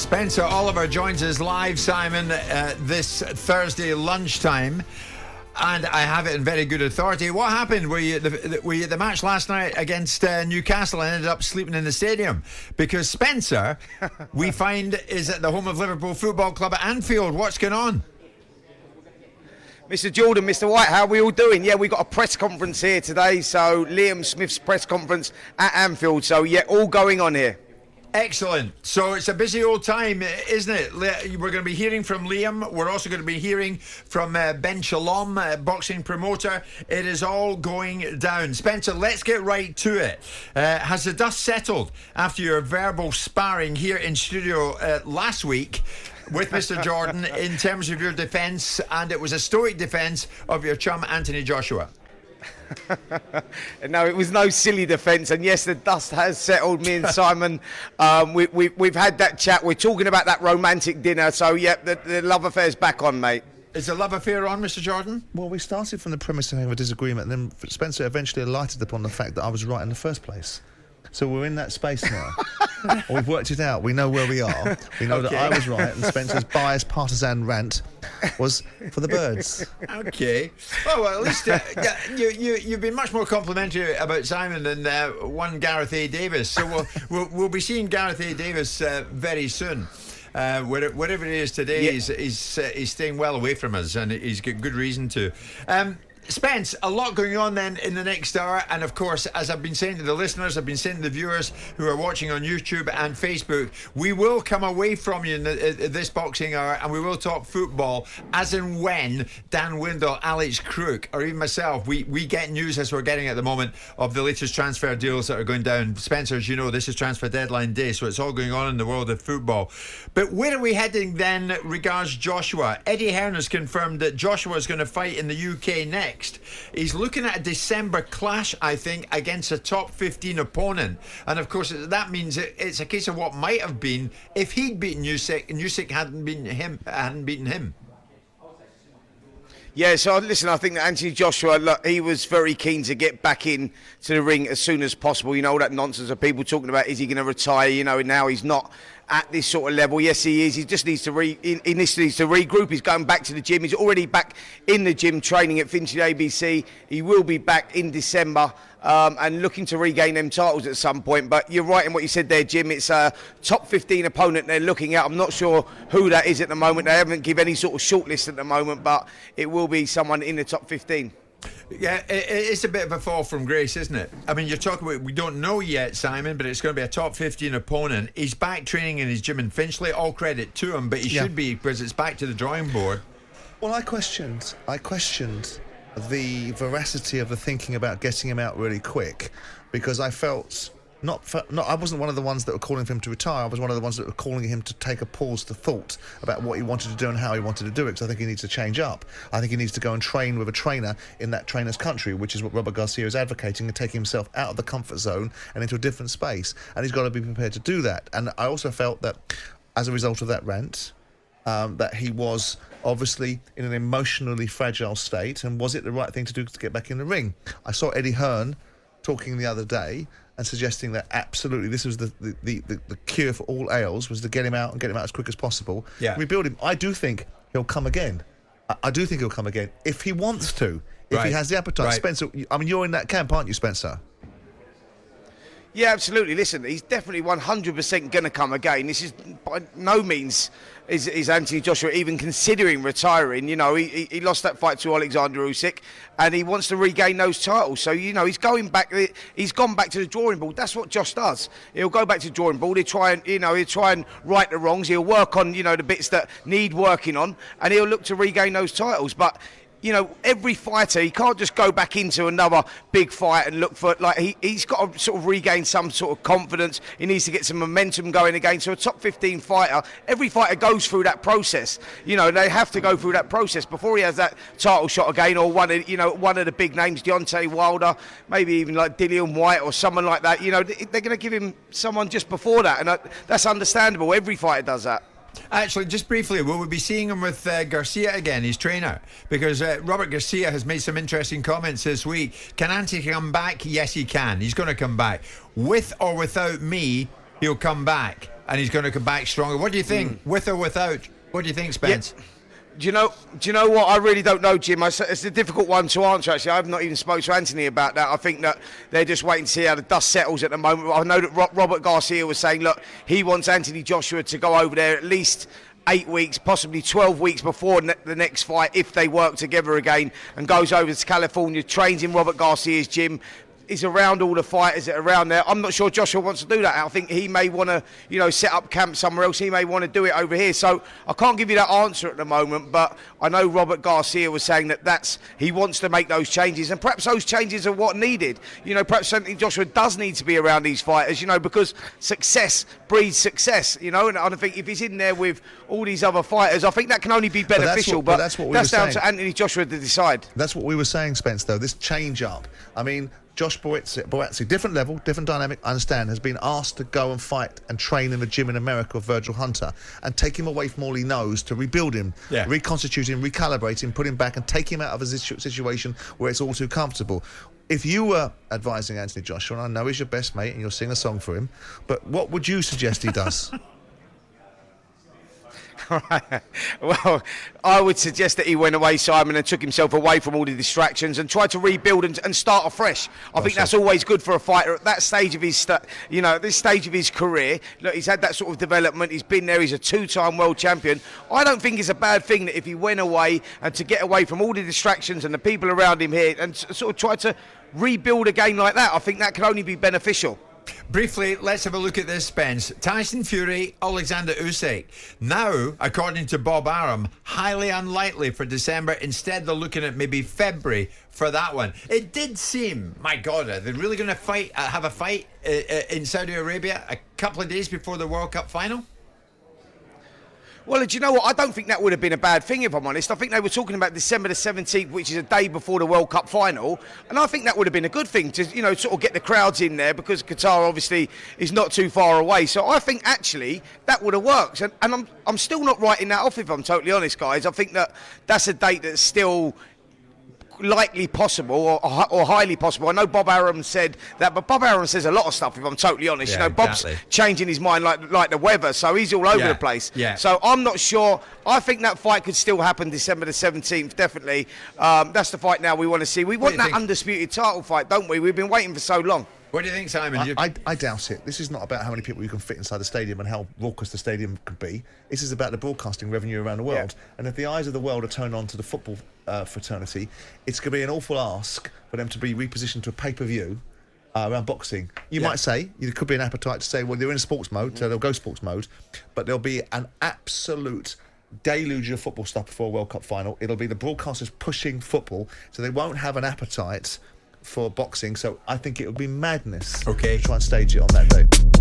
Spencer Oliver joins us live, Simon, this Thursday lunchtime. And I have it in very good authority. What happened? Were you at the match last night against Newcastle and ended up sleeping in the stadium? Because Spencer, we find, is at the home of Liverpool Football Club at Anfield. What's going on? Mr. Jordan, Mr. White, how are we all doing? Yeah, we got a press conference here today. So Liam Smith's press conference at Anfield. So yeah, all going on here. Excellent. So it's a busy old time, isn't it? We're going to be hearing from Liam. We're also going to be hearing from Ben Shalom, boxing promoter. It is all going down. Spencer, let's get right to it. Has the dust settled after your verbal sparring here in studio last week with Mr. Jordan in terms of your defence? And it was a stoic defence of your chum, Anthony Joshua. No, it was no silly defence, and yes, the dust has settled. Me and Simon, we've had that chat. We're talking about that romantic dinner, so yeah, the love affair's back on, mate. Is the love affair on, Mr. Jordan? Well, we started from the premise of having a disagreement, and then Spencer eventually alighted upon the fact that I was right in the first place. So we're in that space now. We've worked it out. We know where we are. We know that I was right, and Spencer's biased partisan rant was for the birds. Okay. Oh, well, at least you've been much more complimentary about Simon than one Gareth A. Davis. So we'll be seeing Gareth A. Davis very soon. Wherever he is today, yeah. He's staying well away from us, and he's got good reason to. Spence, a lot going on then in the next hour, and of course, as I've been saying to the listeners, I've been saying to the viewers who are watching on YouTube and Facebook, we will come away from you in this boxing hour, and we will talk football as and when Dan Windle, Alex Crook, or even myself, we get news as we're getting at the moment of the latest transfer deals that are going down. Spencer, as you know, this is transfer deadline day, so it's all going on in the world of football. But where are we heading then regards Joshua? Eddie Hearn has confirmed that Joshua is going to fight in the UK next. He's looking at a December clash, I think, against a top 15 opponent. And of course, that means it's a case of what might have been if he'd beaten Usyk and Usyk hadn't beaten him. Yeah, so listen, I think that Anthony Joshua, look, he was very keen to get back in to the ring as soon as possible. You know, all that nonsense of people talking about, is he going to retire? You know, now he's not at this sort of level. Yes, he is. He just needs to needs to regroup. He's going back to the gym. He's already back in the gym training at Finchley ABC. He will be back in December and looking to regain them titles at some point. But you're right in what you said there, Jim. It's a top 15 opponent they're looking at. I'm not sure who that is at the moment. They haven't given any sort of shortlist at the moment, but it will be someone in the top 15. Yeah, it's a bit of a fall from grace, isn't it? I mean, you're talking about, we don't know yet, Simon, but it's going to be a top 15 opponent. He's back training in his gym in Finchley. All credit to him, but he should be, because it's back to the drawing board. Well, I questioned the veracity of the thinking about getting him out really quick, because I felt I wasn't one of the ones that were calling for him to retire. I was one of the ones that were calling him to take a pause to thought about what he wanted to do and how he wanted to do it, because I think he needs to change up. I think he needs to go and train with a trainer in that trainer's country, which is what Robert Garcia is advocating, and take himself out of the comfort zone and into a different space. And he's got to be prepared to do that. And I also felt that as a result of that rant, that he was obviously in an emotionally fragile state, and was it the right thing to do to get back in the ring? I saw Eddie Hearn talking the other day and suggesting that absolutely this was the cure for all ails, was to get him out and get him out as quick as possible. Yeah. Rebuild him. I do think he'll come again. I do think he'll come again if he wants to, if he has the appetite. Right. Spencer, I mean, you're in that camp, aren't you, Spencer? Yeah, absolutely. Listen, he's definitely 100% going to come again. This is by no means is Anthony Joshua even considering retiring. You know, he lost that fight to Alexander Usyk, and he wants to regain those titles. So, you know, he's going back. He's gone back to the drawing board. That's what Josh does. He'll go back to the drawing board. He'll try and right the wrongs. He'll work on, the bits that need working on, and he'll look to regain those titles. But every fighter, he can't just go back into another big fight and look for, he's got to sort of regain some sort of confidence. He needs to get some momentum going again. So a top 15 fighter, every fighter goes through that process. They have to go through that process before he has that title shot again, or one of the big names, Deontay Wilder, maybe even like Dillian White or someone like that. They're going to give him someone just before that, and that's understandable. Every fighter does that. Actually, just briefly, will we be seeing him with Garcia again, his trainer? Because Robert Garcia has made some interesting comments this week. Can Anthony come back? Yes, he can. He's going to come back. With or without me, he'll come back, and he's going to come back stronger. What do you think, with or without? What do you think, Spence? Yeah. Do you know what? I really don't know, Jim. It's a difficult one to answer, actually. I've not even spoke to Anthony about that. I think that they're just waiting to see how the dust settles at the moment. I know that Robert Garcia was saying, look, he wants Anthony Joshua to go over there at least 8 weeks, possibly 12 weeks before the next fight, if they work together again, and goes over to California, trains in Robert Garcia's gym, is around all the fighters that are around there. I'm not sure Joshua wants to do that. I think he may want to, set up camp somewhere else. He may want to do it over here. So I can't give you that answer at the moment, but I know Robert Garcia was saying that he wants to make those changes, and perhaps those changes are what needed. Perhaps Anthony Joshua does need to be around these fighters, because success breeds success, and I think if he's in there with all these other fighters, I think that can only be beneficial, but that's down to Anthony Joshua to decide. That's what we were saying, Spence, though, this change up. I mean, Josh Boetzy, different level, different dynamic, I understand, has been asked to go and fight and train in the gym in America with Virgil Hunter and take him away from all he knows to rebuild him, reconstitute him, recalibrate him, put him back and take him out of a situation where it's all too comfortable. If you were advising Anthony Joshua, and I know he's your best mate and you'll sing a song for him, but what would you suggest he does? Well, I would suggest that he went away, Simon, and took himself away from all the distractions and tried to rebuild and start afresh. I think that's always good for a fighter at that stage of his, at this stage of his career. Look, he's had that sort of development. He's been there. He's a 2-time world champion. I don't think it's a bad thing that if he went away and to get away from all the distractions and the people around him here and sort of try to rebuild a game like that, I think that can only be beneficial. Briefly, let's have a look at this, Spence. Tyson Fury, Alexander Usyk. Now, according to Bob Arum, highly unlikely for December. Instead, they're looking at maybe February for that one. It did seem, my God, are they really going to have a fight in Saudi Arabia a couple of days before the World Cup final? Well, do you know what? I don't think that would have been a bad thing, if I'm honest. I think they were talking about December the 17th, which is a day before the World Cup final. And I think that would have been a good thing to, sort of get the crowds in there, because Qatar obviously is not too far away. So I think actually that would have worked. And I'm still not writing that off, if I'm totally honest, guys. I think that's a date that's still likely possible or highly possible. I know Bob Arum said that, but Bob Arum says a lot of stuff, if I'm totally honest. Bob's changing his mind like the weather, so he's all over the place. So I'm not sure. I think that fight could still happen December the 17th, definitely. That's the fight now we want to see. We want that undisputed title fight, don't we? We've been waiting for so long. What do you think, Simon? I doubt it. This is not about how many people you can fit inside the stadium and how raucous the stadium could be. This is about the broadcasting revenue around the world. And if the eyes of the world are turned on to the football fraternity, it's going to be an awful ask for them to be repositioned to a pay-per-view around boxing. You might say, there could be an appetite to say, well, they're in sports mode, so they'll go sports mode, but there'll be an absolute deluge of football stuff before a World Cup final. It'll be the broadcasters pushing football, so they won't have an appetite for boxing. So I think it would be madness to try and stage it on that day.